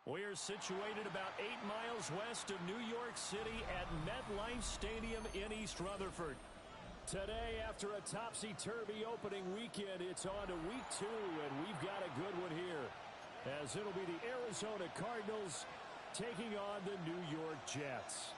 We're situated about 8 miles west of New York City at MetLife Stadium in East Rutherford. Today, after a topsy-turvy opening weekend, it's on to week 2, and we've got a good one here, as it'll be the Arizona Cardinals taking on the New York Jets.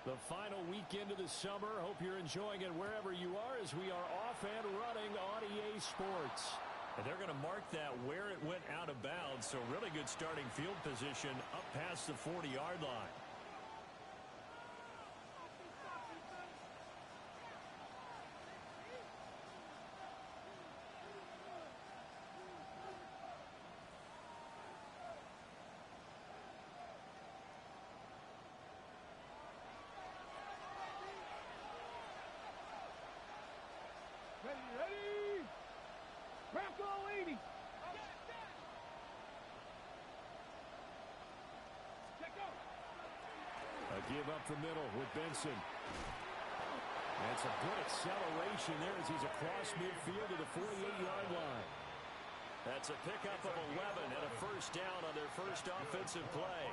The final weekend of the summer. Hope you're enjoying it wherever you are as we are off and running on EA Sports. And they're going to mark that where it went out of bounds, so really good starting field position up past the 40-yard line. Ready? Crack all 80. Check out. A give up the middle with Benson. That's a good acceleration there as he's across midfield to the 48-yard line. That's a pickup of 11 and a first down on their first offensive play.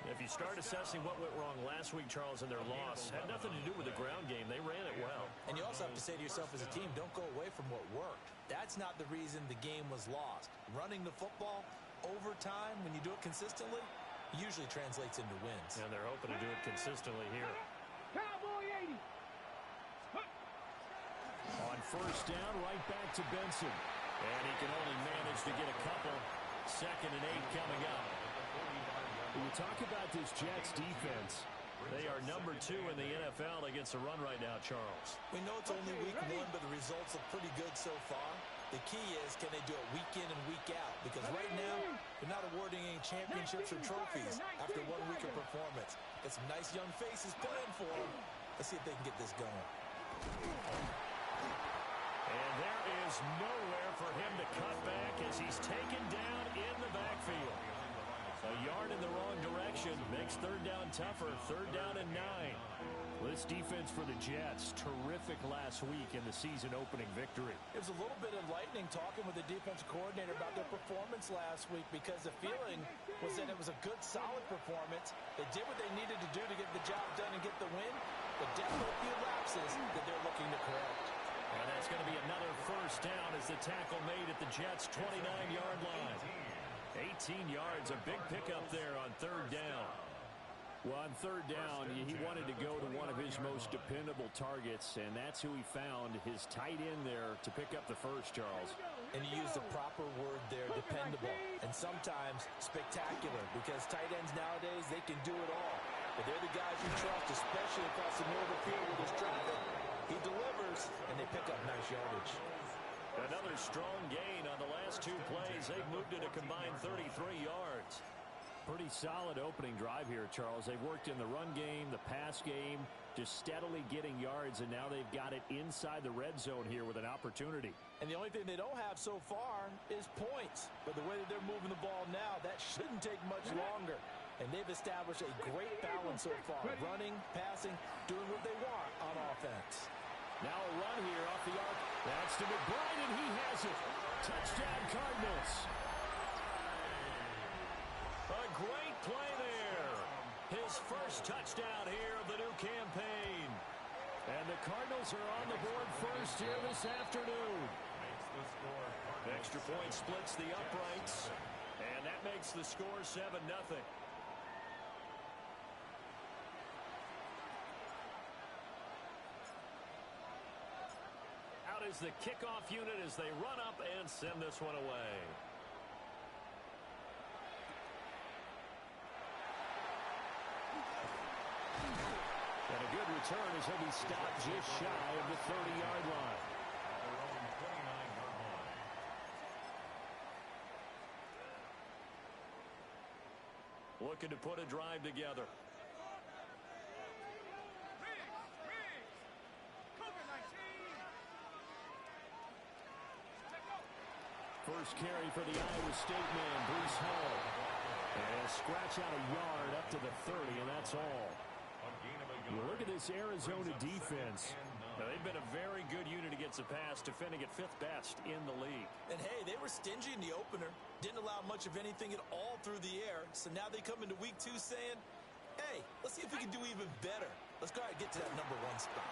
If you start assessing what went wrong last week, Charles, in their loss, had nothing to do with the ground game. They ran it well. And you also have to say to yourself as a team, don't go away from what worked. That's not the reason the game was lost. Running the football over time, when you do it consistently, usually translates into wins. And they're hoping to do it consistently here. Cowboy 80. On first down, right back to Benson. And he can only manage to get a couple. 2nd and 8 coming up. When you talk about this Jets defense, they are number 2 in the NFL against the run right now, Charles. We know it's only week 1, but the results look pretty good so far. The key is, can they do it week in and week out? Because right now, they're not awarding any championships or trophies after 1 week of performance. Got some nice young faces playing for them. Let's see if they can get this going. And there is nowhere for him to cut back as he's taken down in the backfield. A yard in the wrong direction makes 3rd down tougher. 3rd down and 9. This defense for the Jets, terrific last week in the season-opening victory. It was a little bit enlightening talking with the defensive coordinator about their performance last week, because the feeling was that it was a good, solid performance. They did what they needed to do to get the job done and get the win, but definitely a few lapses that they're looking to correct. And that's going to be another first down as the tackle made at the Jets' 29-yard line. 18 yards, a big pickup there on 3rd down. Well, on 3rd down, he wanted to go to one of his most dependable targets, and that's who he found, his tight end there, to pick up the first, Charles. And you used the proper word there, dependable, and sometimes spectacular, because tight ends nowadays, they can do it all. But they're the guys you trust, especially across the middle of the field with his traffic. He delivers, and they pick up nice yardage. Another strong gain on the last 2 plays. They've moved it a combined 33 yards. Pretty solid opening drive here, Charles. They've worked in the run game, the pass game, just steadily getting yards, and now they've got it inside the red zone here with an opportunity. And the only thing they don't have so far is points. But the way that they're moving the ball now, that shouldn't take much longer. And they've established a great balance so far. Running, passing, doing what they want on offense. Now a run here off the arc. That's to McBride, and he has it. Touchdown, Cardinals. A great play there. His first touchdown here of the new campaign. And the Cardinals are on the board first here this afternoon. Extra point splits the uprights. And that makes the score 7-0. Out is the kickoff unit as they run up and send this one away. And a good return as he'll be stopped just shy of the 30-yard line. Looking to put a drive together. First carry for the Iowa State man, Bruce Hall. And scratch out a yard up to the 30, and that's all. You look at this Arizona defense. Now, they've been a very good unit against the pass, defending at 5th best in the league. And, hey, they were stingy in the opener. Didn't allow much of anything at all through the air. So now they come into week 2 saying, hey, let's see if we can do even better. Let's go ahead and get to that number 1 spot.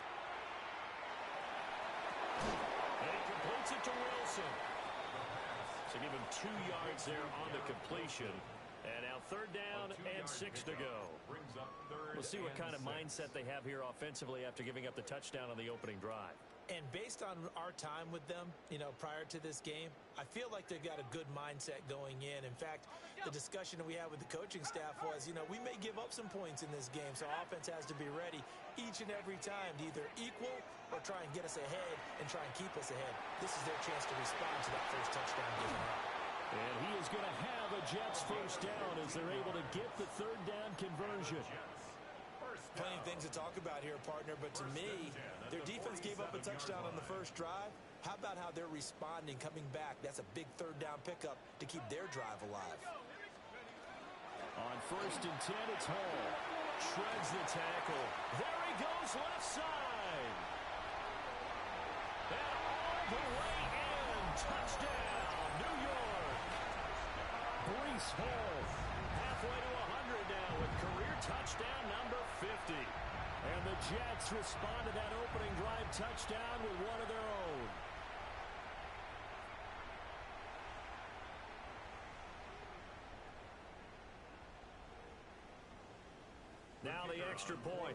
And he completes it to Wilson. So give him 2 yards there on the completion. And now 3rd down and 6 to go. We'll see what kind of mindset they have here offensively after giving up the touchdown on the opening drive. And based on our time with them, prior to this game, I feel like they've got a good mindset going in. In fact, the discussion that we had with the coaching staff was, we may give up some points in this game, so offense has to be ready each and every time to either equal or try and get us ahead and try and keep us ahead. This is their chance to respond to that first touchdown given up. And he is going to have a Jets first down as they're able to get the 3rd down conversion. Plenty of things to talk about here, partner, but to me, their defense gave up a touchdown on the first drive. How about how they're responding, coming back? That's a big 3rd down pickup to keep their drive alive. On 1st and 10, it's Hall. Shreds the tackle. There he goes, left side. And all the way in. Touchdown, New York. Breece Hall, halfway to 100 now with career touchdown number 50. And the Jets respond to that opening drive touchdown with one of their own. Now the extra point.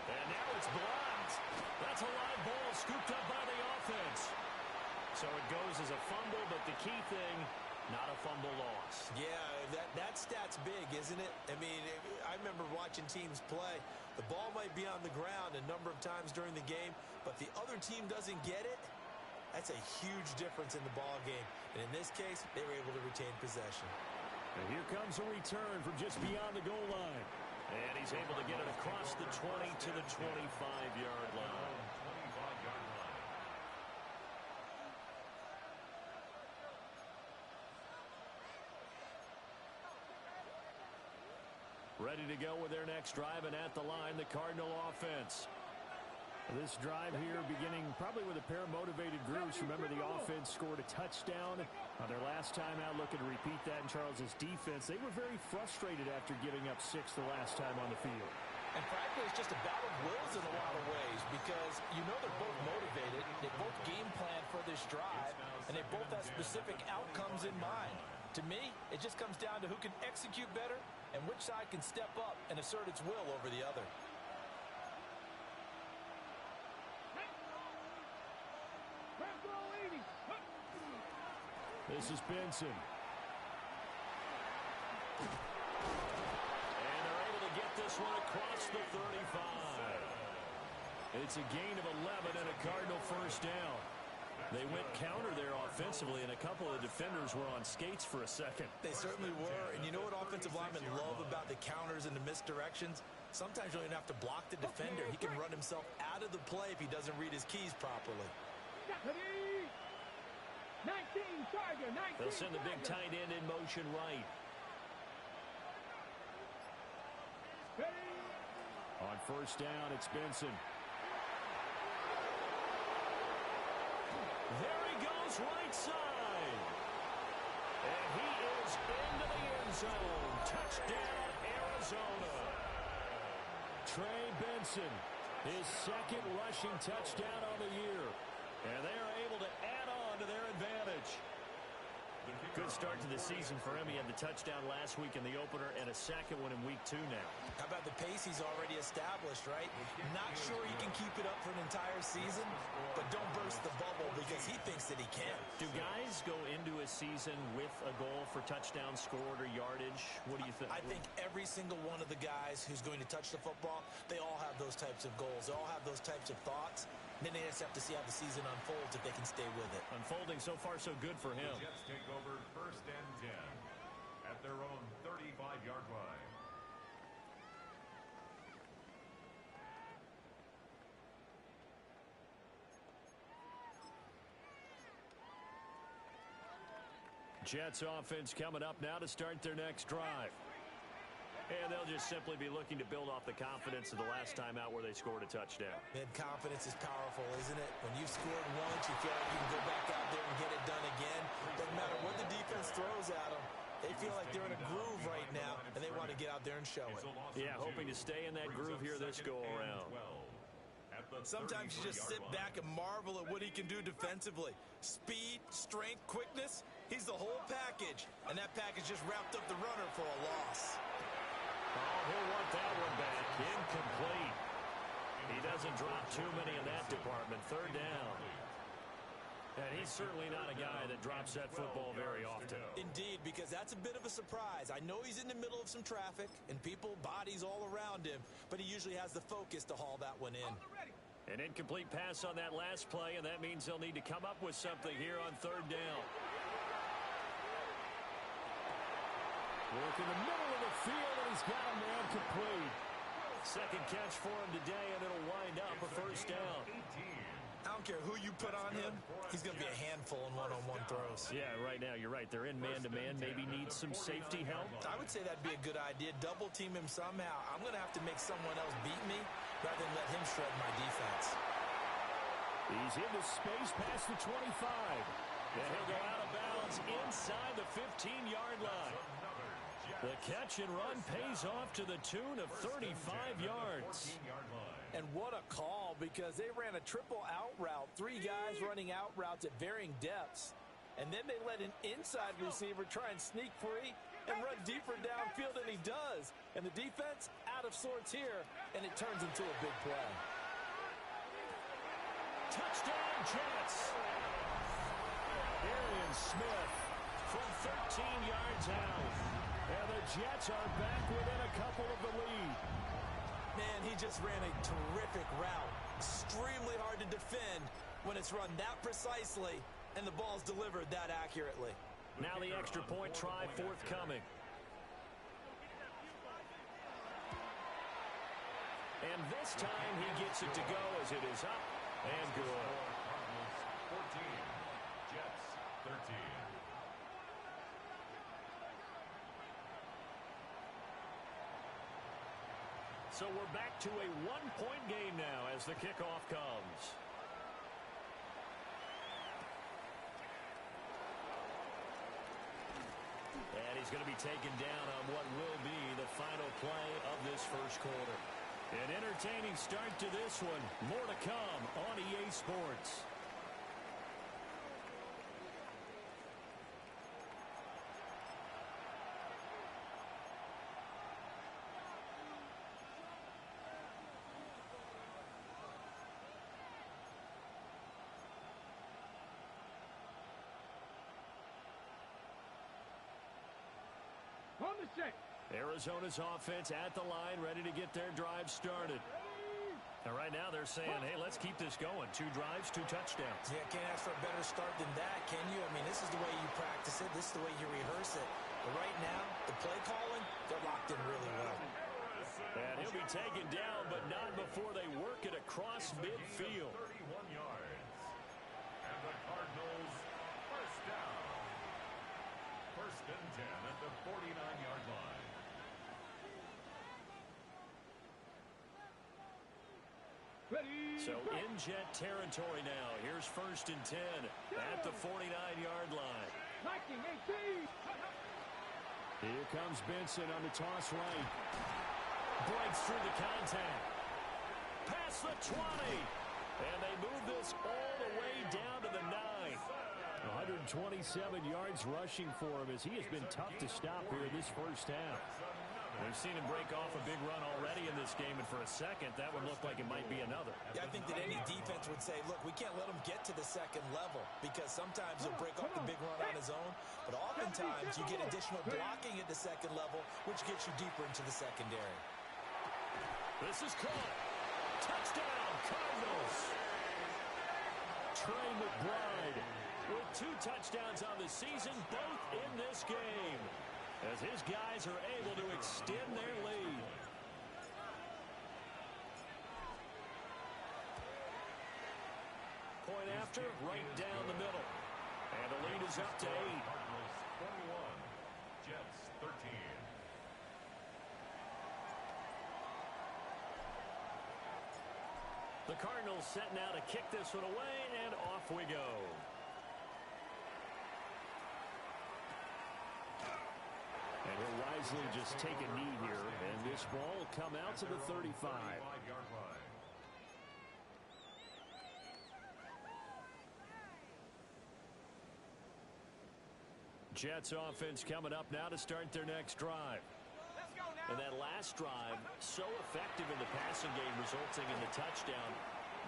And now it's blocked. That's a live ball scooped up by the offense. So it goes as a fumble, but the key thing, not a fumble loss. Yeah, that stat's big, isn't it? I mean, I remember watching teams play. The ball might be on the ground a number of times during the game, but the other team doesn't get it. That's a huge difference in the ball game. And in this case, they were able to retain possession. And here comes a return from just beyond the goal line. And he's able to get it across the 20 to the 25-yard line. Ready to go with their next drive, and at the line, the Cardinal offense. This drive here beginning probably with a pair of motivated groups. Remember, the offense scored a touchdown on their last time out, looking to repeat that in Charles's defense. They were very frustrated after giving up 6 the last time on the field. And frankly, it's just a battle of wills in a lot of ways because they're both motivated. They both game plan for this drive, and they both have specific outcomes in mind. To me, it just comes down to who can execute better and which side can step up and assert its will over the other. This is Benson. And they're able to get this one across the 35. It's a gain of 11 and a Cardinal first down. They went counter there offensively, and a couple of defenders were on skates for a second. They certainly were. And you know what offensive linemen love about the counters and the misdirections? Sometimes you don't even have to block the defender. He can run himself out of the play if he doesn't read his keys properly. 19, Tiger, 19. They'll send the big tight end in motion right. On first down, it's Benson. There he goes, right side. And he is into the end zone. Touchdown, Arizona. Trey Benson, his second rushing touchdown on the year. And they are able to add on to their advantage. Good start to the season for him. He had the touchdown last week in the opener and a second one in week 2 now. How about the pace he's already established, right? Not sure he can keep it up for an entire season, but don't burst the bubble because he thinks thinks that he can. Do guys go into a season with a goal for touchdowns scored or yardage? What do you think? I think every single one of the guys who's going to touch the football, they all have those types of goals. They all have those types of thoughts. Then they just have to see how the season unfolds if they can stay with it. Unfolding so far so good for him. The Jets take over 1st and 10 at their own 35-yard line. Jets offense coming up now to start their next drive. And they'll just simply be looking to build off the confidence of the last time out where they scored a touchdown. And confidence is powerful, isn't it? When you've scored once, you feel like you can go back out there and get it done again. Doesn't matter what the defense throws at them. They feel like they're in a groove right now, and they want to get out there and show it. Yeah, hoping to stay in that groove here this go-around. Sometimes you just sit back and marvel at what he can do defensively. Speed, strength, quickness. He's the whole package, and that package just wrapped up the runner for a loss. Oh, he'll want that one back. Incomplete. He doesn't drop too many in that department. 3rd down. And he's certainly not a guy that drops that football very often. Indeed, because that's a bit of a surprise. I know he's in the middle of some traffic and people, bodies all around him, but he usually has the focus to haul that one in. An incomplete pass on that last play, and that means they'll need to come up with something here on 3rd down. Work in the middle of the field, and he's got a man complete. Second catch for him today, and it'll wind up a 1st down. I don't care who you put on him. He's going to be a handful in one-on-one throws. Yeah, right now, you're right. They're in man-to-man. Maybe need some safety help. I would say that'd be a good idea. Double team him somehow. I'm going to have to make someone else beat me rather than let him shred my defense. He's into space past the 25. And he'll go out of bounds inside the 15-yard line. The catch and run pays off to the tune of 35 yards. And what a call, because they ran a triple out route. 3 guys running out routes at varying depths. And then they let an inside receiver try and sneak free and run deeper downfield, and he does. And the defense out of sorts here, and it turns into a big play. Touchdown, Jets. Arian Smith from 13 yards out. And the Jets are back within a couple of the lead. Man, he just ran a terrific route. Extremely hard to defend when it's run that precisely and the ball's delivered that accurately. Now the extra point try forthcoming. And this time he gets it to go as it is up and good. 14, Jets 13. So we're back to a one-point game now as the kickoff comes. And he's going to be taken down on what will be the final play of this first quarter. An entertaining start to this one. More to come on EA Sports. On the set. Arizona's offense at the line, ready to get their drive started. And right now they're saying, hey, let's keep this going. 2 drives, 2 touchdowns. Yeah, can't ask for a better start than that, can you? I mean, this is the way you practice it. This is the way you rehearse it. But right now, the play calling, they're locked in really well. And he'll be taken down, but not before they work it across midfield. 31 yards. And the Cardinals, 1st down. 1st and 10 at the 49-yard line. So in Jet territory now. Here's 1st and 10 at the 49-yard line. Here comes Benson on the toss right. Breaks through the contact. Past the 20. And they move this all the way down to the 9. 127 yards rushing for him as he has been tough to stop here in this first half. We've seen him break off a big run already in this game, and for a second, that would look like it might be another. Yeah, I think that any defense would say, look, we can't let him get to the second level because sometimes he'll break off the big run on his own, but oftentimes you get additional blocking at the second level, which gets you deeper into the secondary. This is caught. Touchdown, Cardinals. Trey McBride with 2 touchdowns on the season, both in this game, as his guys are able to extend their lead. Point after, right down the middle. And the lead is up to 8. Cardinals 21, Jets 13. The Cardinals set now to kick this one away, and off we go. And he'll wisely just take a knee here, and this ball will come out to the 35. 35-yard line. Jets offense coming up now to start their next drive. And that last drive, so effective in the passing game, resulting in the touchdown.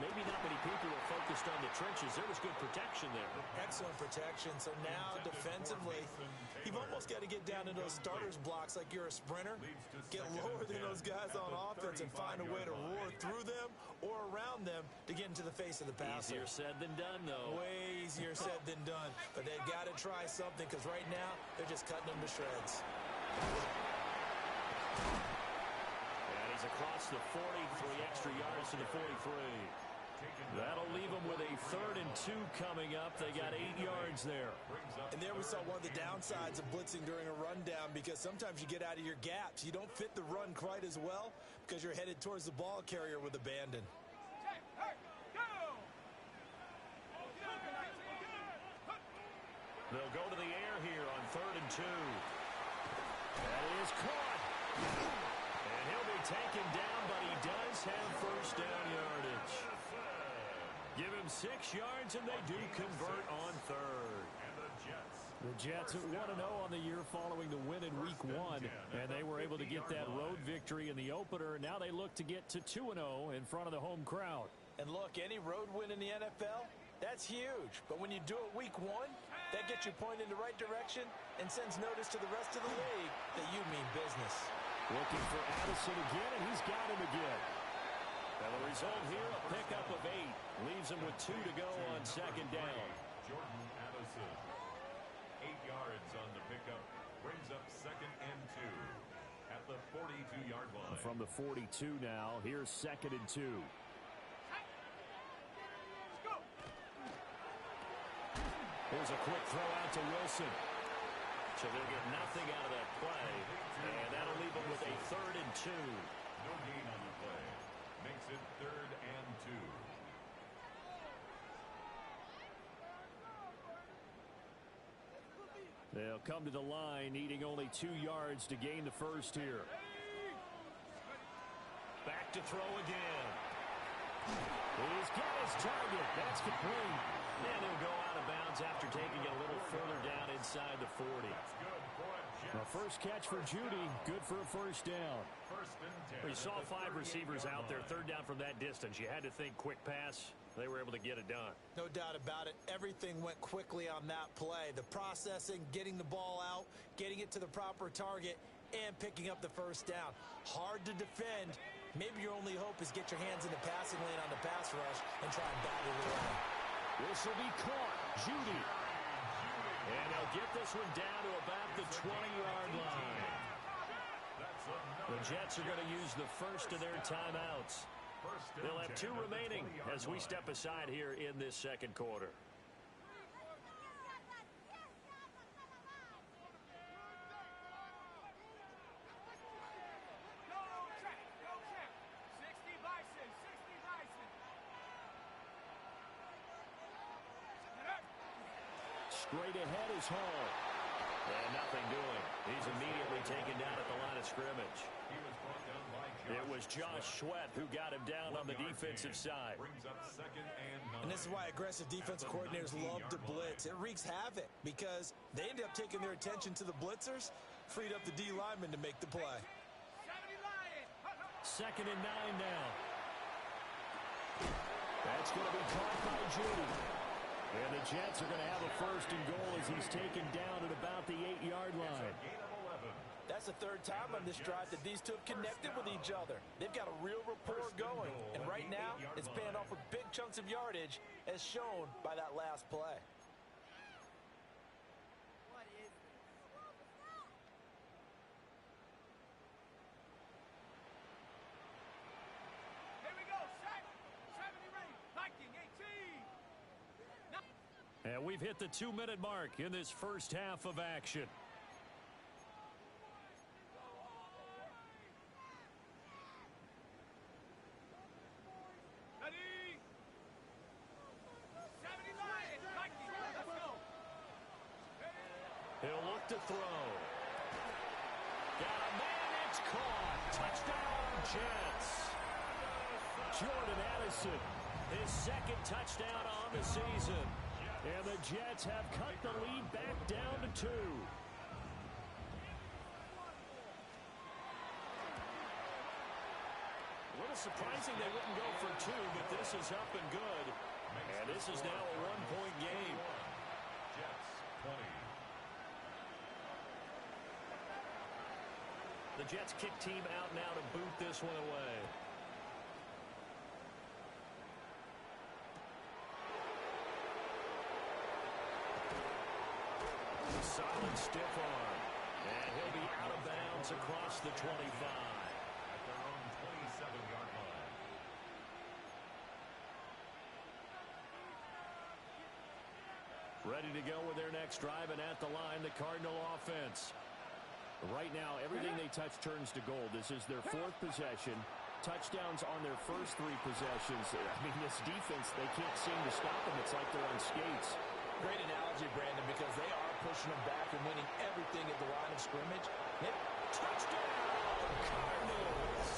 Maybe not many people are focused on the trenches. There was good protection there. Excellent protection. So now defensively, you've almost got to get down to those starters blocks like you're a sprinter. Get lower than those guys on offense and find a way to roar through them or around them to get into the face of the passer. Easier said than done, though. Way easier said than done. But they've got to try something because right now they're just cutting them to shreds. And he's across the 40, 3 extra yards to the 43. That'll leave them with a 3rd and 2 coming up. They got 8 yards there. And there we saw one of the downsides of blitzing during a rundown because sometimes you get out of your gaps. You don't fit the run quite as well because you're headed towards the ball carrier with abandon. They'll go to the air here on 3rd and 2. That is caught. And he'll be taken down, but he does have first down yardage. Give him 6 yards, and they do convert on 3rd. The Jets at 1-0 on the year following the win in Week 1, and they were able to get that road victory in the opener. Now they look to get to 2-0 in front of the home crowd. And look, any road win in the NFL, that's huge. But when you do it Week 1, that gets you pointed in the right direction and sends notice to the rest of the league that you mean business. Looking for Addison again, and he's got him again. And the result here, a pickup of 8. Leaves him with 2 to go on 2nd down. Jordan Addison. 8 yards on the pickup. Brings up 2nd and 2 at the 42-yard line. From the 42 now, here's 2nd and 2. Here's a quick throw out to Wilson. So they'll get nothing out of that play. And that'll leave them with a 3rd and 2. No gain on the play. Makes it 3rd and 2. They'll come to the line, needing only 2 yards to gain the first here. Back to throw again. He's got his target. That's complete. And he'll go out of bounds after taking it a little further down inside the 40. A first catch for Judy. Good for a first down. We saw 5 receivers out there. 3rd down from that distance. You had to think quick pass. They were able to get it done. No doubt about it. Everything went quickly on that play. The processing, getting the ball out, getting it to the proper target, and picking up the first down. Hard to defend. Maybe your only hope is get your hands in the passing lane on the pass rush and try and battle it around. This will be caught. Judy. And they'll get this one down to about the 20-yard line. The Jets are going to use the first of their timeouts. They'll have 2 remaining as we step aside here in this 2nd quarter. Straight ahead is Hall. And nothing doing. He's immediately taken down at the line of scrimmage. It was Josh Sweat who got him down on the defensive side. And this is why aggressive defensive coordinators love to blitz. It wreaks havoc because they end up taking their attention to the blitzers, freed up the D lineman to make the play. 2nd and 9 now. That's going to be caught by Judy. And the Jets are going to have a 1st and goal as he's taken down at about the 8-yard line. That's the 3rd time on this drive that these two have connected with each other. They've got a real rapport going. And right now, it's paying off with big chunks of yardage, as shown by that last play. And we've hit the 2-minute mark in this first half of action. He'll look to throw. Got a man, it's caught. Touchdown, Jets. Jordan Addison, his 2nd touchdown on the season. And the Jets have cut the lead back down to 2. A little surprising they wouldn't go for 2, but this is up and good. And this is now a 1-point game. Jets 20. The Jets kick team out now to boot this one away. Solid stiff arm. And he'll be out of bounds across the 25. At their own 27-yard line. Ready to go with their next drive, and at the line, the Cardinal offense. Right now, everything they touch turns to gold. This is their 4th possession. Touchdowns on their first 3 possessions. I mean, this defense, they can't seem to stop them. It's like they're on skates. Great analogy, Brandon, because they are pushing them back and winning everything at the line of scrimmage. Yep. Touchdown, Cardinals!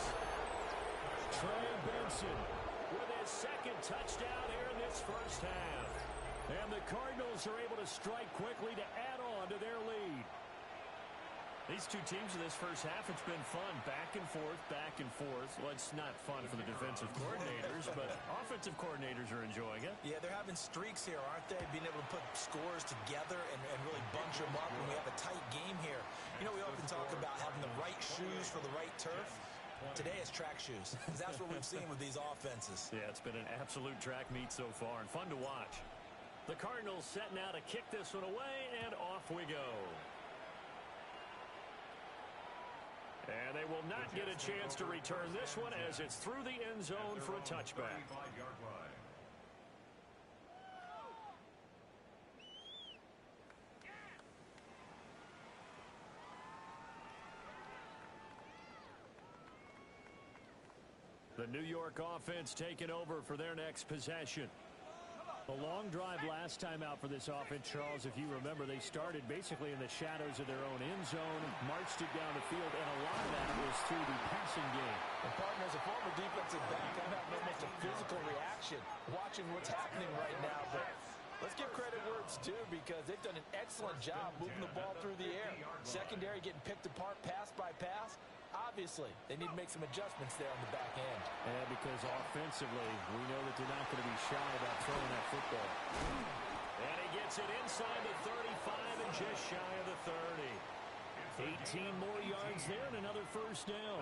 Trey Benson with his 2nd touchdown here in this first half. And the Cardinals are able to strike quickly to add on to their lead. These two teams in this first half, it's been fun. Back and forth, back and forth. Well, it's not fun for the defensive coordinators, but offensive coordinators are enjoying it. Yeah, they're having streaks here, aren't they? Being able to put scores together and really bunch them up when we have a tight game here. You know, we often talk about having the right shoes for the right turf. Today it's track shoes. That's what we've seen with these offenses. Yeah, it's been an absolute track meet so far and fun to watch. The Cardinals setting out to kick this one away, and off we go. And they will not get a chance to return this one as it's through the end zone for a touchback. The New York offense taking over for their next possession. A long drive last time out for this offense, Charles. If you remember, they started basically in the shadows of their own end zone, marched it down the field, and a lot of that was through the passing game. And partner, as a former defensive back, I'm having almost a physical reaction watching what's happening right now. But let's give credit where it's due, because they've done an excellent job moving the ball through the air. Secondary getting picked apart pass by pass. Obviously, they need to make some adjustments there on the back end. And because offensively, we know that they're not going to be shy about throwing that football. And he gets it inside the 35 and just shy of the 30. 18 more yards there and another first down.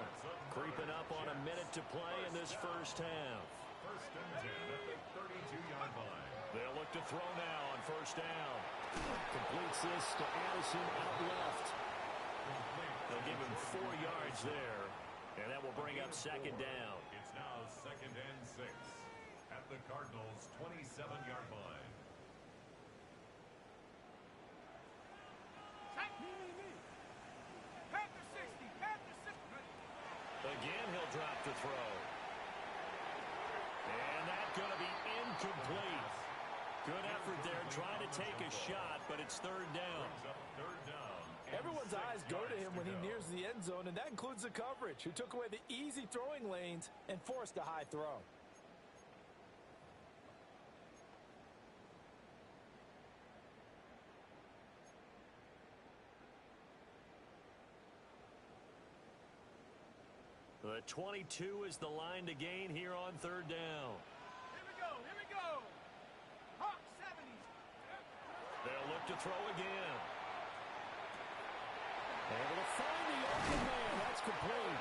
Creeping up on a minute to play in this first half. 1st and 10 at the 32-yard line. They'll look to throw now on first down. Completes this to Addison out left. They'll give him 4 yards there, and that will bring up 2nd down. It's now 2nd and 6 at the Cardinals' 27-yard line. Again, he'll drop the throw. And that's going to be incomplete. Good effort there, trying to take a shot, but it's 3rd down. Everyone's eyes go to him when he nears the end zone, and that includes the coverage, who took away the easy throwing lanes and forced a high throw. The The 22 is the line to gain here on third down. Here we go. Hawk 70. They'll look to throw again. Able to find the open man. That's complete.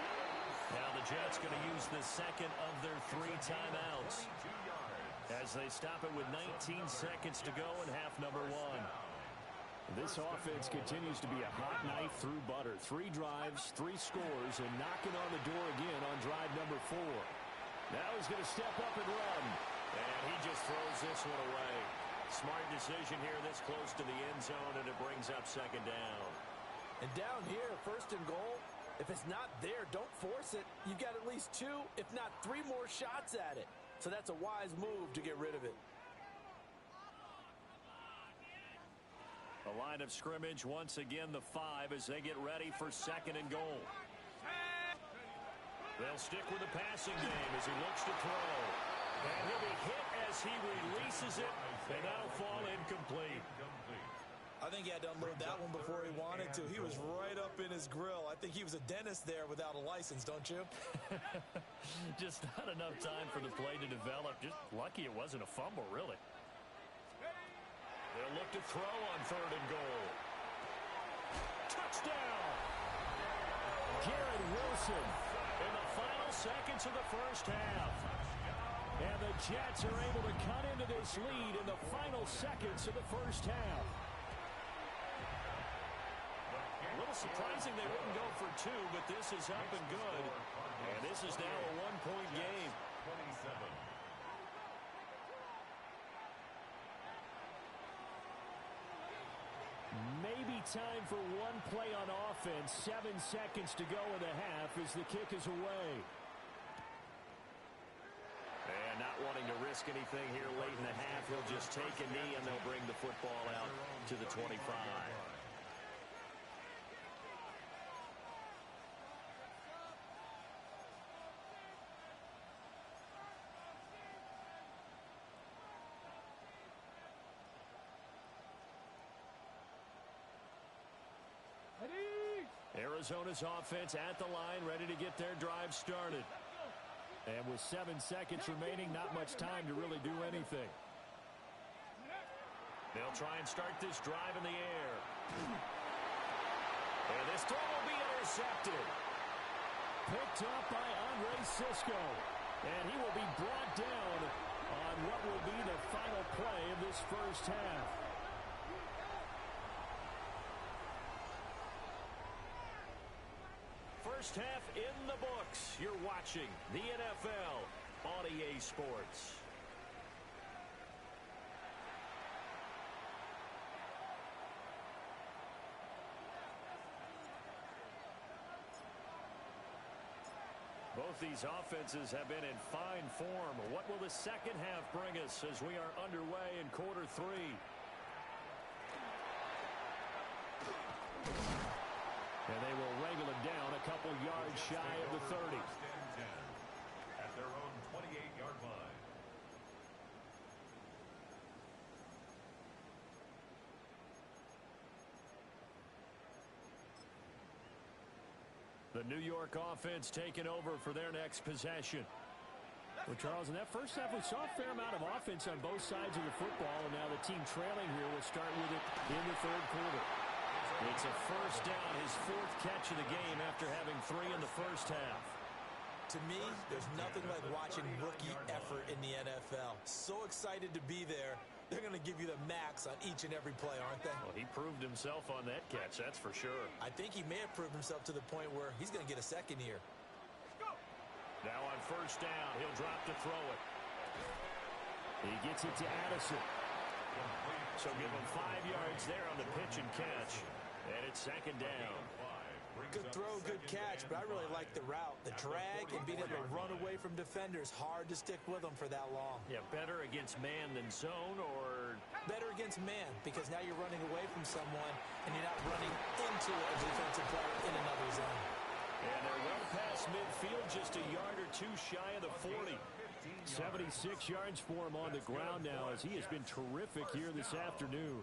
Now the Jets going to use the second of their 3 timeouts as they stop it with 19 seconds to go in half number 1. This offense continues to be a hot knife through butter. 3 drives, 3 scores, and knocking on the door again on drive number 4. Now he's going to step up and run. And he just throws this one away. Smart decision here this close to the end zone, and it brings up second down. And down here, first and goal, if it's not there, don't force it. You've got at least 2, if not 3 more shots at it. So that's a wise move to get rid of it. A line of scrimmage, once again the 5 as they get ready for second and goal. They'll stick with the passing game as he looks to throw. And he'll be hit as he releases it, and that'll fall incomplete. I think he had to unload that one before he wanted to. He was right up in his grill. I think he was a dentist there without a license, don't you? Just not enough time for the play to develop. Just lucky it wasn't a fumble, really. They'll look to throw on third and goal. Touchdown! Garrett Wilson in the final seconds of the first half. And the Jets are able to cut into this lead in the final seconds of the first half. A little surprising they wouldn't go for 2, but this is up and good. And this is now a 1-point game. 27. Maybe time for one play on offense. 7 seconds to go in the half as the kick is away. And not wanting to risk anything here late in the half, he'll just take a knee and they'll bring the football out to the 25. Arizona's offense at the line, ready to get their drive started. And with 7 seconds remaining, not much time to really do anything. They'll try and start this drive in the air. And this throw will be intercepted. Picked up by Andre Sisco. And he will be brought down on what will be the final play of this first half. First half in the books. You're watching the NFL on EA Sports. Both these offenses have been in fine form. What will the second half bring us as we are underway in quarter 3? And they will wrangle it down a couple yards shy of the 30. At their own 28-yard line. The New York offense taking over for their next possession. Well, Charles, in that first half, we saw a fair amount of offense on both sides of the football, and now the team trailing here will start with it in the third quarter. It's a first down, his 4th catch of the game after having 3 in the first half. To me, there's nothing like watching rookie effort in the NFL. So excited to be there. They're going to give you the max on each and every play, aren't they? Well, he proved himself on that catch, that's for sure. I think he may have proved himself to the point where he's going to get a second here. Now on first down, he'll drop to throw it. He gets it to Addison. So give him 5 yards there on the pitch and catch. And it's second down. Good throw, good catch, but I really like the route. The drag and being able to run away from defenders. Hard to stick with them for that long. Yeah, better against man than zone, or better against man, because now you're running away from someone and you're not running into a defensive player in another zone. And they're well past midfield, just a yard or 2 shy of the 40. 76 yards for him on the ground now, as he has been terrific here this afternoon.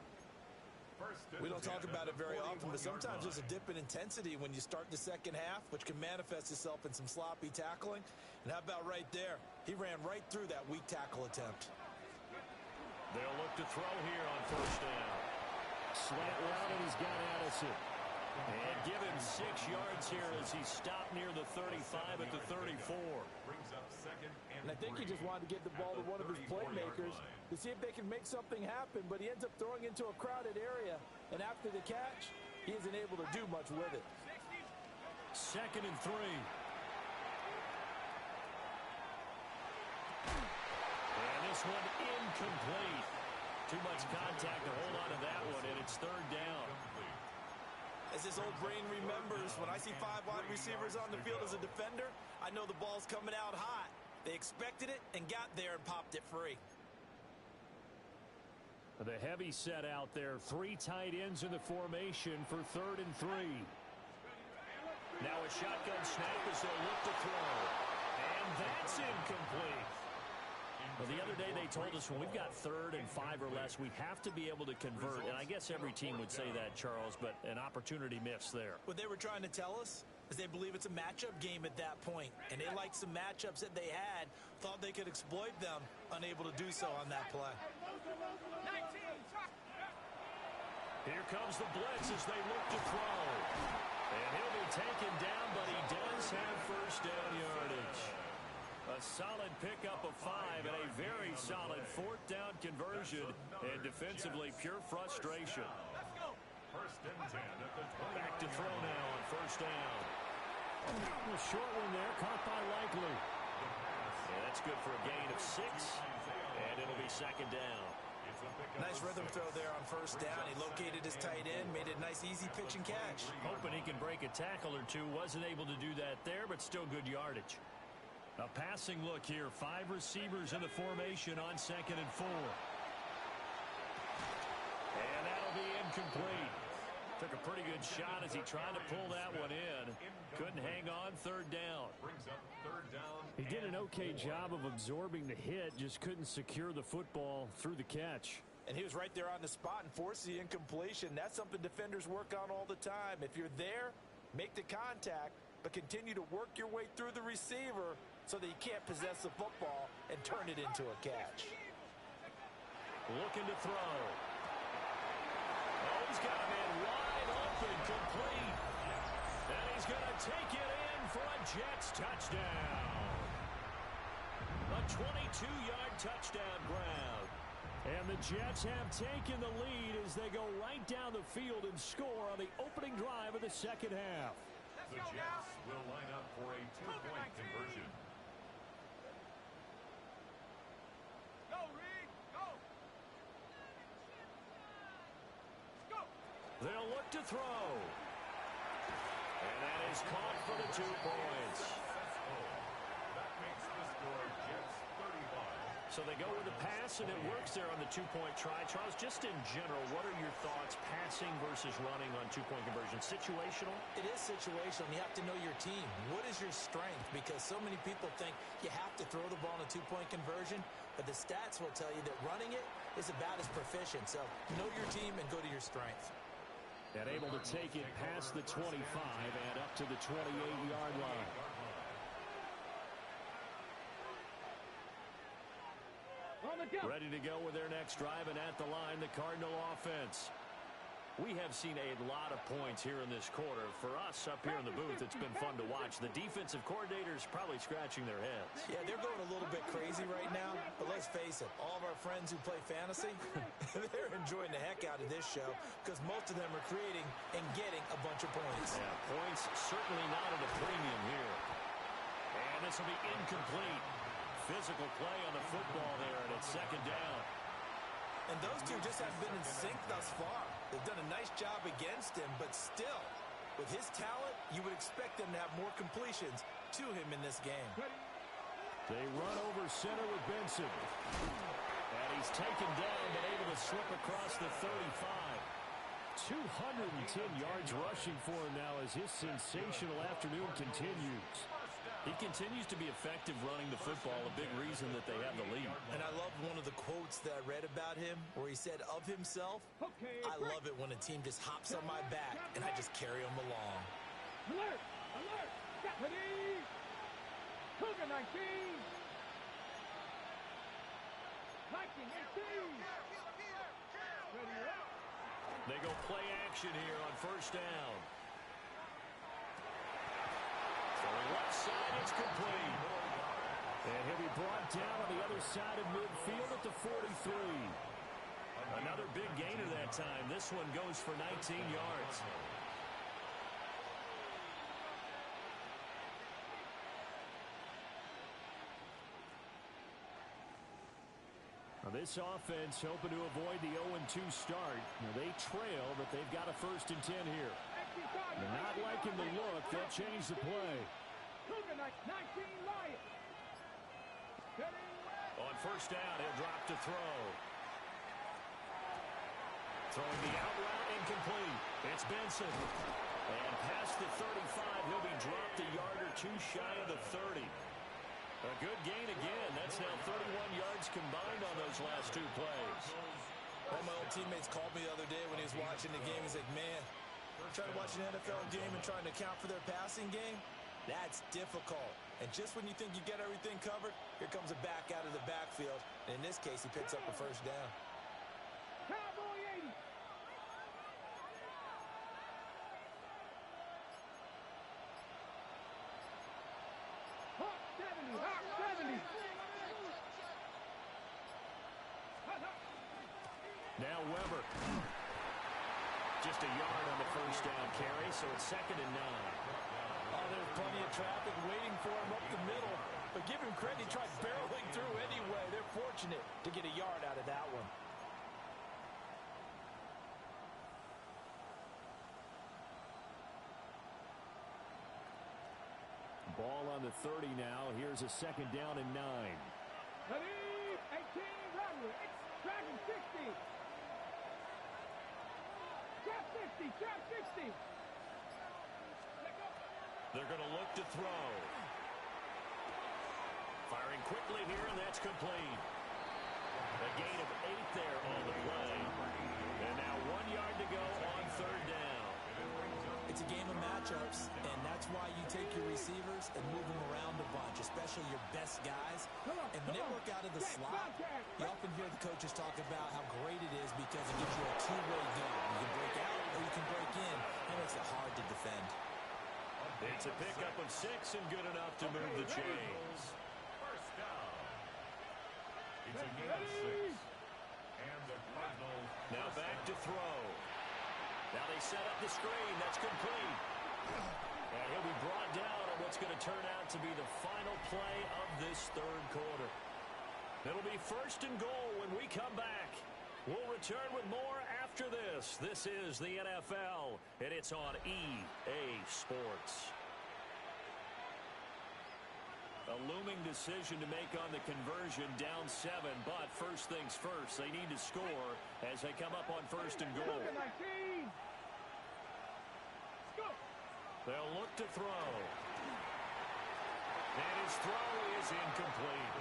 We don't talk about it very often, but sometimes there's a dip in intensity when you start the second half, which can manifest itself in some sloppy tackling. And how about right there? He ran right through that weak tackle attempt. They'll look to throw here on first down. Slant route, and he's got Addison. And give him 6 yards here as he stopped near the 35 at the 34. And I think he just wanted to give the ball to one of his playmakers to see if they can make something happen, but he ends up throwing into a crowded area, and after the catch, he isn't able to do much with it. 2nd and 3. And this one incomplete. Too much contact to hold on to that one, and it's 3rd down. As his old brain remembers, when I see 5 wide receivers on the field as a defender, I know the ball's coming out hot. They expected it and got there and popped it free. The heavy set out there. 3 tight ends in the formation for 3rd and 3. Now a shotgun snap as they look to throw. And that's incomplete. Well, the other day they told us when we've got 3rd and 5 or less, we have to be able to convert. And I guess every team would say that, Charles, but an opportunity missed there. What they were trying to tell us is they believe it's a matchup game at that point. And they liked some matchups that they had, thought they could exploit them, unable to do so on that play. Here comes the blitz as they look to throw. And he'll be taken down, but he does have first down yardage. A solid pickup of 5 and a very solid 4th down conversion, and defensively pure frustration. Back to throw now on first down. A short one there, caught by Likely. Yeah, that's good for a gain of 6, and it'll be 2nd down. Nice rhythm throw there on first down. He located his tight end, made it a nice easy pitch and catch. Hoping he can break a tackle or two. Wasn't able to do that there, but still good yardage. A passing look here. 5 receivers in the formation on 2nd and 4. And that'll be incomplete. Took a pretty good shot as he tried to pull that one in. Couldn't hang on. 3rd down. He did an okay job of absorbing the hit, just couldn't secure the football through the catch. And he was right there on the spot and forced the incompletion. That's something defenders work on all the time. If you're there, make the contact, but continue to work your way through the receiver so that you can't possess the football and turn it into a catch. Looking to throw. Oh, he's got a man wide open, complete. And he's going to take it in for a Jets touchdown. A 22-yard touchdown grab. And the Jets have taken the lead as they go right down the field and score on the opening drive of the second half. The Jets will line up for a 2-point conversion. Go, Reed, go. Go. They'll look to throw. And that is caught for the 2 points. That makes the score Jets 35. So they go with the pass, and it works there on the 2-point try. Charles, just in general, what are your thoughts passing versus running on 2-point conversion? Situational? It is situational. You have to know your team. What is your strength? Because so many people think you have to throw the ball in a 2-point conversion, but the stats will tell you that running it is about as proficient. So know your team and go to your strength. And able to take it past the 25 and up to the 28-yard line. Ready to go with their next drive, and at the line, the Cardinal offense. We have seen a lot of points here in this quarter. For us up here in the booth, it's been fun to watch. The defensive coordinators probably scratching their heads. Yeah, they're going a little bit crazy right now, but let's face it, all of our friends who play fantasy, they're enjoying the heck out of this show because most of them are creating and getting a bunch of points. Yeah, points certainly not at a premium here. And this will be incomplete. Physical play on the football there, and it's 2nd down. And those two just haven't been in sync thus far. They've done a nice job against him, but still, with his talent, you would expect them to have more completions to him in this game. They run over center with Benson. And he's taken down, but able to slip across the 35. 210 yards rushing for him now as his sensational afternoon continues. He continues to be effective running the football, a big reason that they have the lead. And I love one of the quotes that I read about him where he said of himself, I love it when a team just hops on my back and I just carry them along. Alert! Alert! Deputy! Cougar 19! 19, 18! Ready up! They go play action here on first down. Throwing left side, it's complete. And he'll be brought down on the other side of midfield at the 43. Another big gainer that time. This one goes for 19 yards. Now this offense hoping to avoid the 0-2 start. Now they trail, but they've got a 1st and 10 here. They're not liking the look. They'll change the play. On first down, he'll drop to throw. Throwing the out route, incomplete. It's Benson. And past the 35, he'll be dropped a yard or two shy of the 30. A good gain again. That's now 31 yards combined on those last two plays. One of my old teammates called me the other day when he was watching the game. He's like, man, trying to watch an NFL game and trying to account for their passing game, that's difficult. And just when you think you get everything covered, here comes a back out of the backfield. And in this case, he picks up a first down. Cowboy 80! Hawk 70! Hawk 70! Now Weber. Just a yard on the first down carry, so it's 2nd and 9. Oh, there's plenty of traffic waiting for him up the middle. But give him credit, he tried barreling through anyway. They're fortunate to get a yard out of that one. Ball on the 30 now. Here's a 2nd down and 9. Ready? 18, Rodney. Dragon 60. Trap 60. Trap 60. They're going to look to throw. Firing quickly here, and that's complete. A gain of 8 there on the play. And now 1 yard to go on 3rd down. It's a game of matchups, and that's why you take your receivers and move them around a bunch, especially your best guys. And when they work out of the slot, you often hear the coaches talk about how great it is because it gives you a two-way go. You can break out or you can break in. It makes it hard to defend. It's a pickup of 6 and good enough to move the chains. First down. It's a gain of 6. And the Cardinals. Now back to throw. Now they set up the screen. That's complete. And he'll be brought down on what's going to turn out to be the final play of this 3rd quarter. It'll be 1st and goal when we come back. We'll return with more after this. This is the NFL, and it's on EA Sports. A looming decision to make on the conversion, down 7, but first things first, they need to score as they come up on 1st and goal. They'll look to throw. And his throw is incomplete.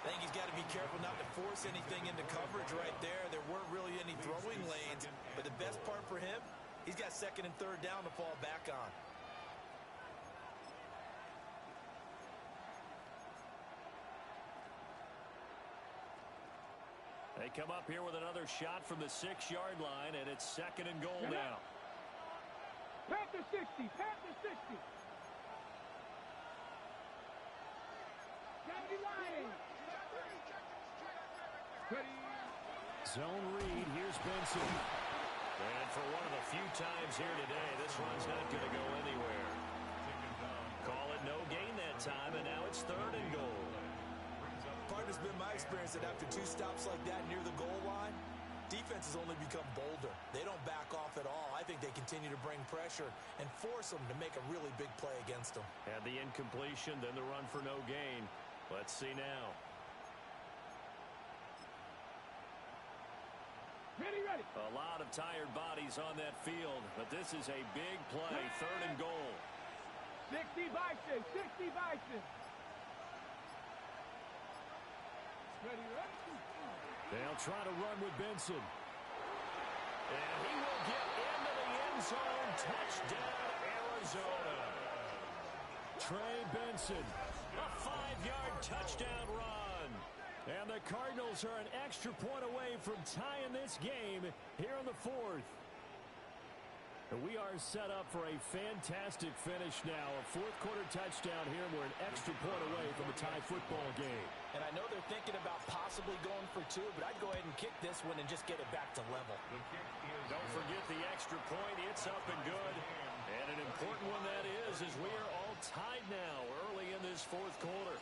I think he's got to be careful not to force anything into coverage right there. There weren't really any throwing lanes, but the best part for him, he's got 2nd and 3rd down to fall back on. They come up here with another shot from the 6-yard line, and it's 2nd and goal now. Panther 60. Panther 60. 70 line. Zone read. Here's Benson. And for one of the few times here today, this one's not going to go anywhere. Call it no gain that time, and now it's 3rd and goal. Partner's been my experience that after 2 stops like that near the goal line, defenses only become bolder. They don't back off at all. I think they continue to bring pressure and force them to make a really big play against them. And the incompletion, then the run for no gain. Let's see now. Ready. A lot of tired bodies on that field, but this is a big play, 3rd and goal. 60 Bison, 60 Bison. Ready, ready. They'll try to run with Benson. And he will get into the end zone. Touchdown, Arizona. Trey Benson, a 5-yard touchdown run. And the Cardinals are an extra point away from tying this game here in the fourth. We are set up for a fantastic finish now. A fourth-quarter touchdown here. We're an extra point away from a tie football game. And I know they're thinking about possibly going for 2, but I'd go ahead and kick this one and just get it back to level. Don't forget the extra point. It's up and good. And an important one that is as we are all tied now early in this fourth quarter.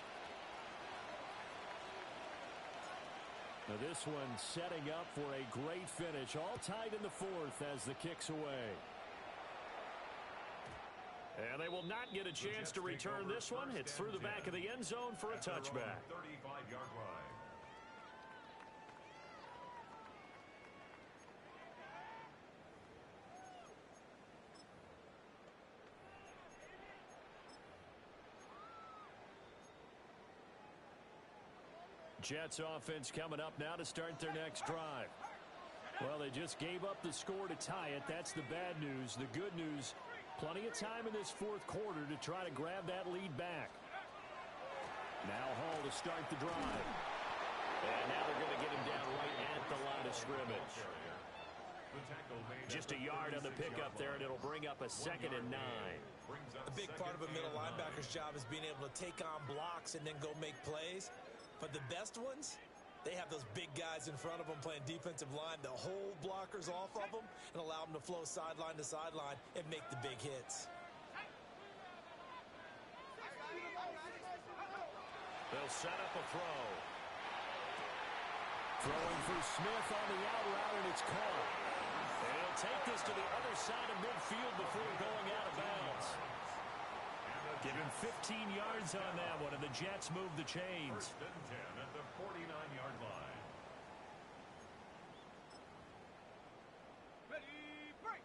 Now this one setting up for a great finish. All tied in the fourth as the kick's away. And they will not get a chance to return this one. It's through the back of the end zone for a touchback. 35-yard line. Jets offense coming up now to start their next drive. Well, they just gave up the score to tie it. That's the bad news. The good news, plenty of time in this fourth quarter to try to grab that lead back. Now Hall to start the drive. And now they're going to get him down right at the line of scrimmage. Just a yard on the pickup there, and it'll bring up a 2nd and 9. A big part of a middle linebacker's job is being able to take on blocks and then go make plays. But the best ones, they have those big guys in front of them playing defensive line to hold blockers off of them and allow them to flow sideline to sideline and make the big hits. They'll set up a throw. Throwing for Smith on the out route, and it's caught. And he'll take this to the other side of midfield before going out of bounds. Give him 15 yards on that one, and the Jets move the chains. 1st and 10 at the 49-yard line. Ready, break.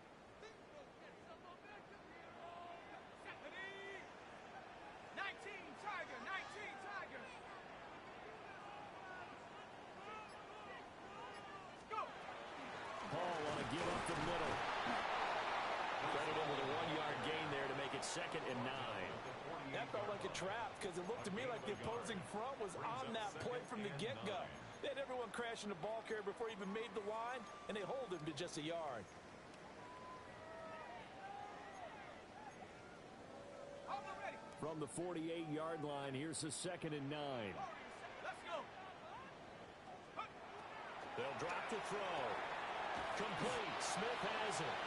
19 Tiger, 19 Tiger. Go. Paul want to give up the middle. Credit him with a 1-yard gain there to make it 2nd and 9. That felt like a trap because it looked to me like the opposing front was on that play from the get-go. They had everyone crashing the ball carrier before he even made the line, and they hold him to just a yard. From the 48-yard line, here's a 2nd and 9. Let's go. They'll drop the throw. Complete. Smith has it.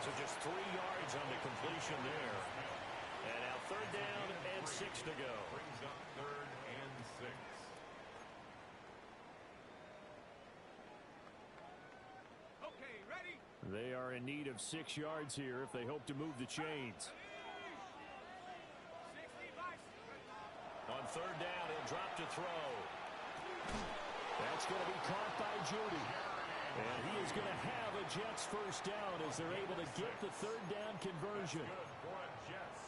So just 3 yards on the completion there. And now 3rd down and 6 to go. Brings up 3rd and 6. Okay, ready. They are in need of 6 yards here if they hope to move the chains. 60 Bison. On 3rd down, he'll drop to throw. That's going to be caught by Judy. And he is going to have a Jets first down as they're able to get the 3rd down conversion.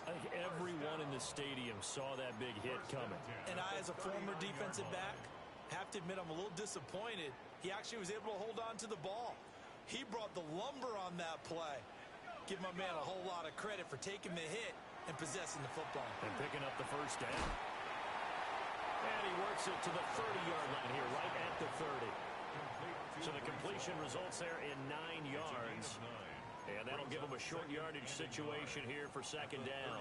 I think everyone in the stadium saw that big hit coming. And I, as a former defensive back, have to admit I'm a little disappointed. He actually was able to hold on to the ball. He brought the lumber on that play. Give my man a whole lot of credit for taking the hit and possessing the football. And picking up the first down. And he works it to the 30-yard line here, right at the 30. So the completion results there in 9 yards. And that'll give them a short yardage situation here for 2nd down.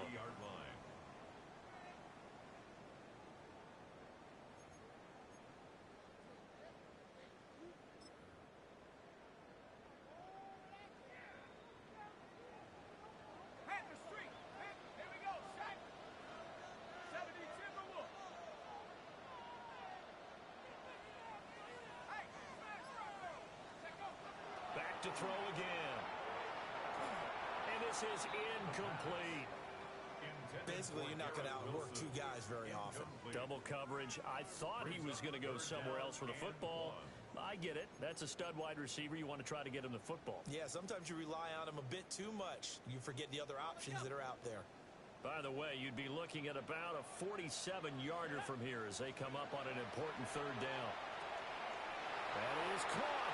Panther Street. Here we go. Shot. 70 Timberwolf. Hey, smash right. Check go. Back to throw again. And this is incomplete. Basically, you're not going to outwork 2 guys very often. Double coverage. I thought he was going to go somewhere else for the football. I get it. That's a stud wide receiver. You want to try to get him the football. Yeah, sometimes you rely on him a bit too much. You forget the other options that are out there. By the way, you'd be looking at about a 47-yarder from here as they come up on an important third down. That is caught.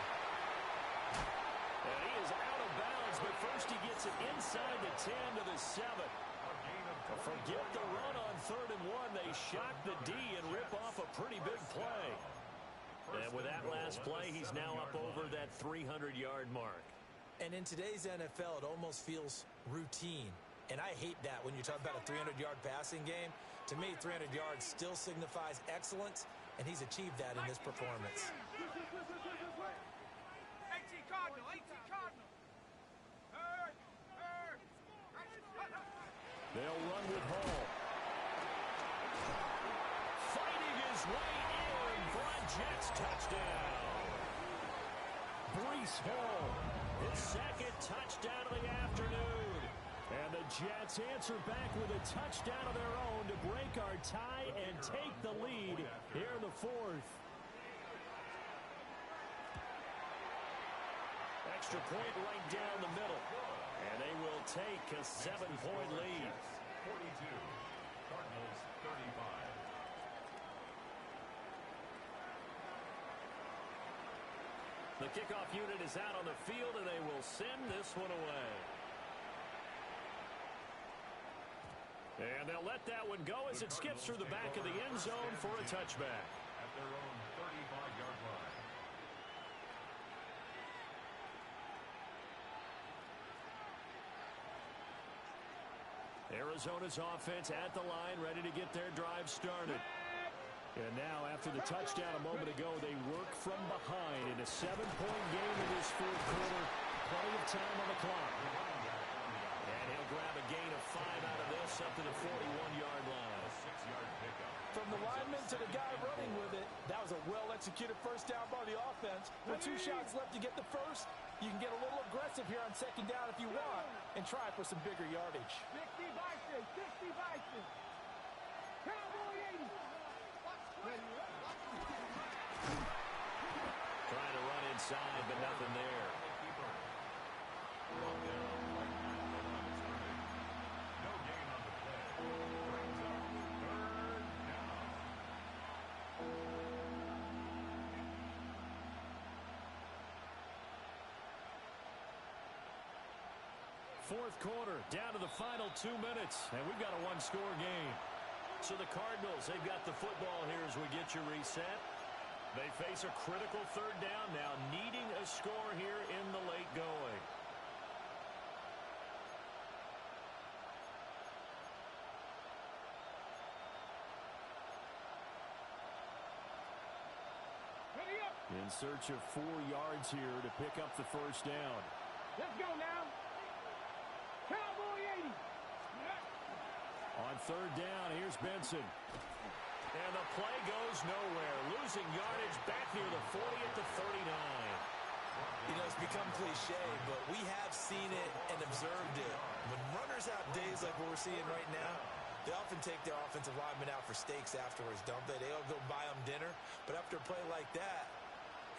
And he is out of bounds, but first he gets it inside the 10 to the 7. Forget the run on 3rd and 1. They shock the D and rip off a pretty big play. And with that last play, he's now up over that 300-yard mark. And in today's NFL, it almost feels routine. And I hate that when you talk about a 300-yard passing game. To me, 300 yards still signifies excellence, and he's achieved that in this performance. 18 Cardinal, 18 Cardinal. They'll run with Hall. Fighting his way in for a Jets touchdown. Breece Hall, his second touchdown of the afternoon. And the Jets answer back with a touchdown of their own to break our tie and take the lead here in the 4th. Extra point right down the middle. And they will take a 7-point lead. 42, Cardinals 35. The kickoff unit is out on the field, and they will send this one away. And they'll let that one go as it skips through the back of the end zone for a touchback. At their own 35-yard line. Arizona's offense at the line, ready to get their drive started. And now, after the touchdown a moment ago, they work from behind in a 7-point game in this 4th quarter. Plenty of time on the clock. And he'll grab a gain of 5 out of this up to the 41-yard line. A 6-yard pickup. From the lineman to the guy running with it, that was a well-executed first down by the offense. With 2 shots left to get the first, you can get a little aggressive here on 2nd down if you want and try for some bigger yardage. 60 Bison, 60 Bison. Cowboy 80. Trying to run inside, but nothing there. Brought down right at the line of scrimmage. No gain on the play. Brings up 3rd down. 4th quarter, down to the final 2 minutes, and we've got a 1-score game. So the Cardinals, they've got the football here as we get you reset. They face a critical 3rd down now, needing a score here in the late going. Ready up. In search of 4 yards here to pick up the first down. Let's go now. Cowboy 80. On 3rd down, here's Benson. And the play goes nowhere. Losing yardage back near the 40 at the 39. You know, it's become cliche, but we have seen it and observed it. When runners have days like what we're seeing right now, they often take their offensive linemen out for steaks afterwards, don't they? They all go buy them dinner. But after a play like that,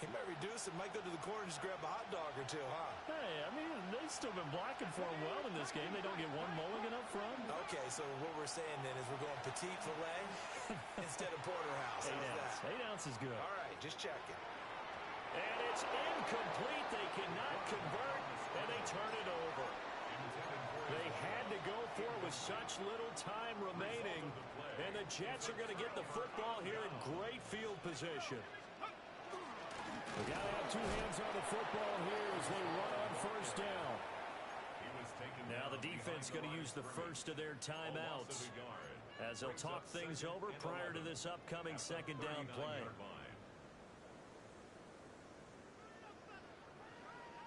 he might reduce it, might go to the corner and just grab a hot dog or 2, huh? Hey, I mean, they've still been blocking for him well in this game. They don't get one mulligan up front. Okay, so what we're saying then is we're going petite filet instead of porterhouse. 8 How's ounce. that? 8 ounce is good. All right, just checking. And it's incomplete. They cannot convert, and they turn it over. They had to go for it with such little time remaining, and the Jets are going to get the football here in great field position. We got to have 2 hands on the football here as they run on 1st down. Now the defense going to use the first of their timeouts as they'll talk things over prior to this upcoming 2nd down play.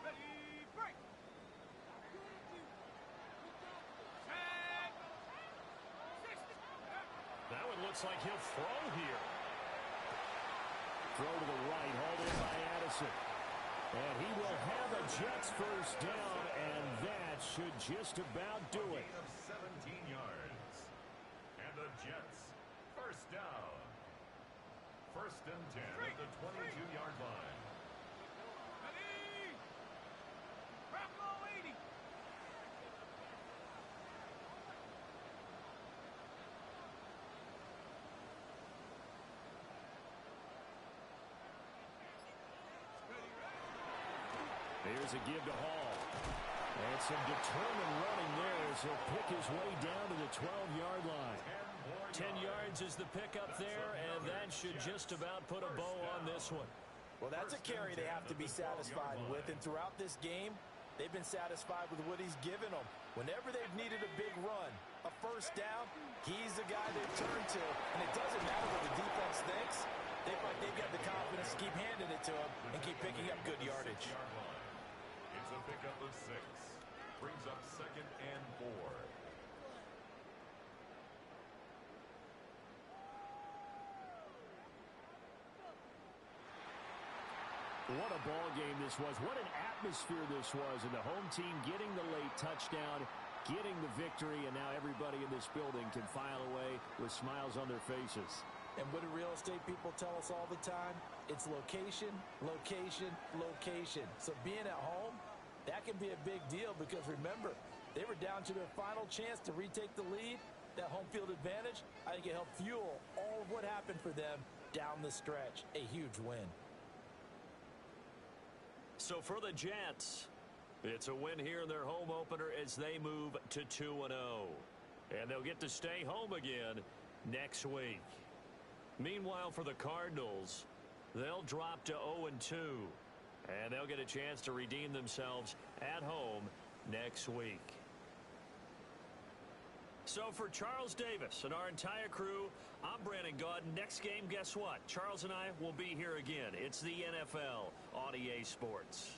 Ready, break. That one looks like he'll throw here. Throw to the right, hauled in by Addison. And he will have a Jets first down, and that should just about do it. Of 17 yards. And the Jets, first down. 1st and 10 at the 22-yard line. Ready. Bravo 80. Here's a give to Hall. And some determined running there as he'll pick his way down to the 12-yard line. 10 yards is the pickup there, and that should just about put a bow on this one. Well, that's a carry they have to be satisfied with, and throughout this game, they've been satisfied with what he's given them. Whenever they've needed a big run, a first down, he's the guy they've turned to, and it doesn't matter what the defense thinks. They find they've got the confidence to keep handing it to him and keep picking up good yardage. It's a pickup of 6. Brings up 2nd and 4. What a ball game this was. What an atmosphere this was. And the home team getting the late touchdown, getting the victory, and now everybody in this building can file away with smiles on their faces. And what do real estate people tell us all the time? It's location, location, location. So being at home, that can be a big deal because remember, they were down to their final chance to retake the lead. That home field advantage, I think it helped fuel all of what happened for them down the stretch. A huge win. So for the Jets, it's a win here in their home opener as they move to 2-0. And they'll get to stay home again next week. Meanwhile, for the Cardinals, they'll drop to 0-2. And they'll get a chance to redeem themselves at home next week. So for Charles Davis and our entire crew, I'm Brandon Gaudin. Next game, guess what? Charles and I will be here again. It's the NFL on EA Sports.